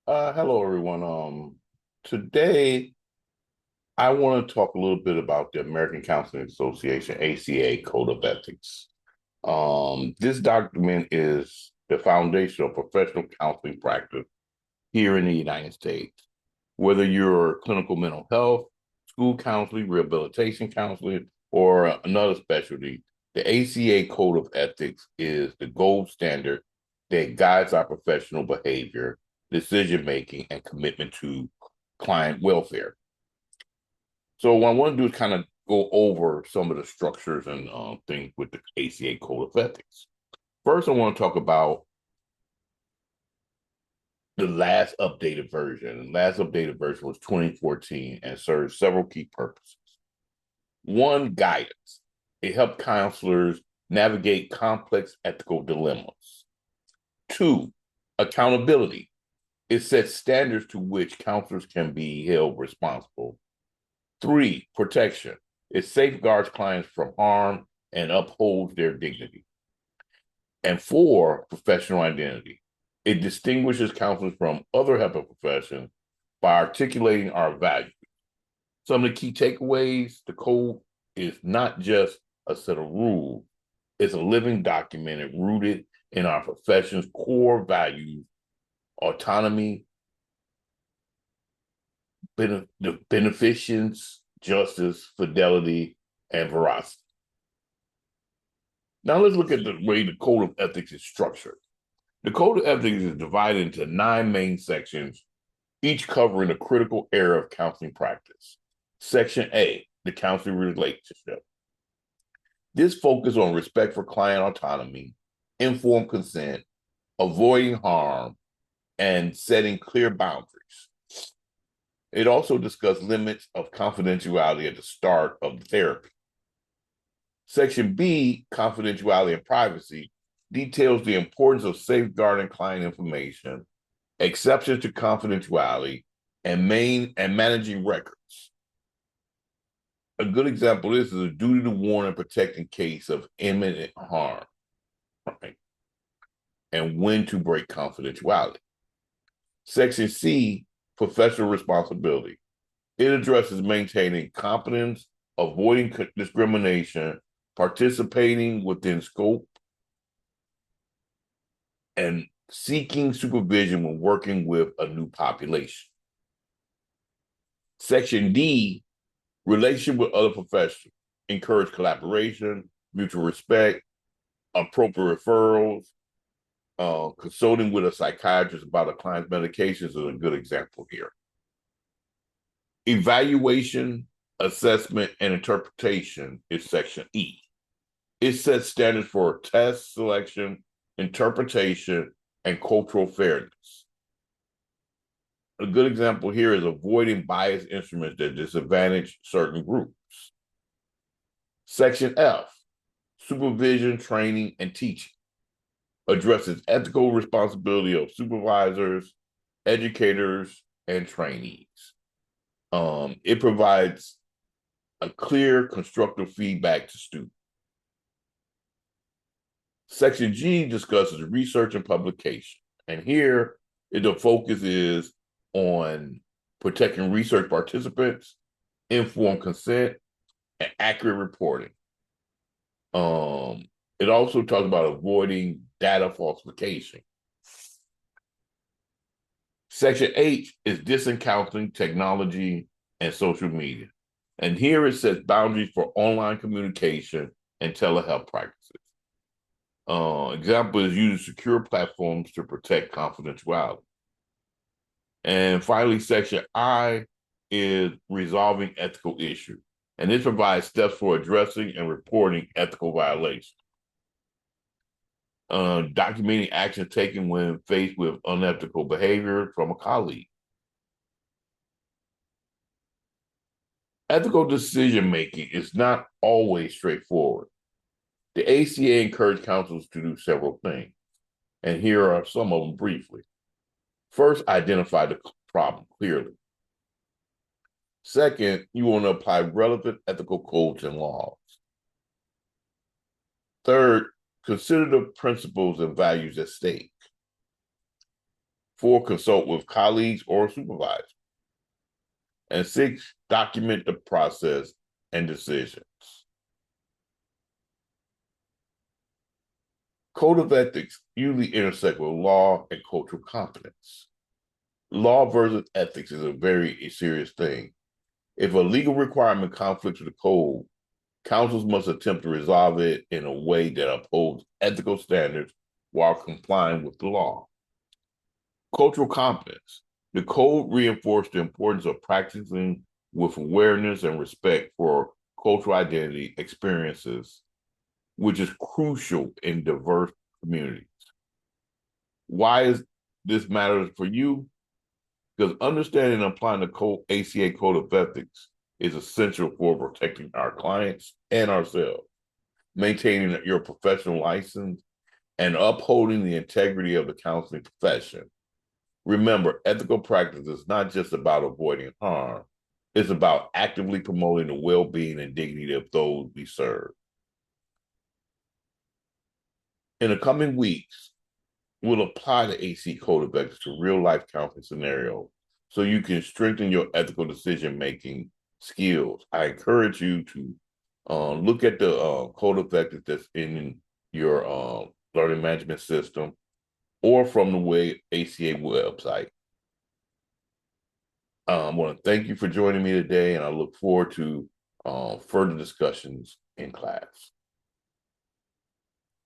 Hello everyone. Today I want to talk a little bit about the American Counseling Association (ACA) Code of Ethics. This document is the foundation of professional counseling practice here in the United States. Whether you're clinical mental health, school counseling, rehabilitation counseling, or another specialty, the ACA Code of Ethics is the gold standard that guides our professional behavior, decision making, and commitment to client welfare. So, what I want to do is kind of go over some of the structures and things with the ACA Code of Ethics. First, I want to talk about the last updated version. The last updated version was 2014 and serves several key purposes. One, guidance. It helped counselors navigate complex ethical dilemmas. Two, accountability. It sets standards to which counselors can be held responsible. Three, protection. It safeguards clients from harm and upholds their dignity. And four, professional identity. It distinguishes counselors from other health professions by articulating our values. Some of the key takeaways: the code is not just a set of rules, it's a living document rooted in our profession's core values: autonomy, beneficence, justice, fidelity, and veracity. Now let's look at the way the Code of Ethics is structured. The Code of Ethics is divided into nine main sections, each covering a critical area of counseling practice. Section A, the counseling relationship. This focuses on respect for client autonomy, informed consent, avoiding harm, and setting clear boundaries. It also discusses limits of confidentiality at the start of the therapy. Section B, confidentiality and privacy, details the importance of safeguarding client information, exceptions to confidentiality, and managing records. A good example of this is a duty to warn and protect in case of imminent harm, right? And when to break confidentiality. Section C, professional responsibility. It addresses maintaining competence, avoiding discrimination, participating within scope, and seeking supervision when working with a new population. Section D, relationship with other professionals. Encourage collaboration, mutual respect, appropriate referrals. Consulting with a psychiatrist about a client's medications is a good example here. Evaluation, assessment, and interpretation is Section E. It sets standards for test selection, interpretation, and cultural fairness. A good example here is avoiding biased instruments that disadvantage certain groups. Section F, supervision, training, and teaching, addresses ethical responsibility of supervisors, educators, and trainees. It provides a clear, constructive feedback to students. Section G discusses research and publication. And here, the focus is on protecting research participants, informed consent, and accurate reporting. It also talks about avoiding data falsification. Section H is distant counseling, technology, and social media. And here it sets boundaries for online communication and telehealth practices. Example is using secure platforms to protect confidentiality. And finally, Section I is resolving ethical issues. And this provides steps for addressing and reporting ethical violations. Documenting action taken when faced with unethical behavior from a colleague. Ethical decision making is not always straightforward. The ACA encouraged counsels to do several things, and here are some of them briefly. First, identify the problem clearly. Second, you want to apply relevant ethical codes and laws. Third, consider the principles and values at stake. 4, consult with colleagues or supervisors. And 6, document the process and decisions. Code of ethics usually intersect with law and cultural competence. Law versus ethics is a very serious thing. If a legal requirement conflicts with the code, councils must attempt to resolve it in a way that upholds ethical standards while complying with the law. Cultural competence. The code reinforced the importance of practicing with awareness and respect for cultural identity experiences, which is crucial in diverse communities. Why is this matters for you? Because understanding and applying the ACA Code of Ethics is essential for protecting our clients and ourselves, maintaining your professional license, and upholding the integrity of the counseling profession. Remember, ethical practice is not just about avoiding harm. It's about actively promoting the well-being and dignity of those we serve. In the coming weeks, we'll apply the AC Code of Ethics to real-life counseling scenarios so you can strengthen your ethical decision-making skills. I encourage you to look at the Code of Ethics that's in your learning management system or from the ACA website. I want to thank you for joining me today, and I look forward to further discussions in class.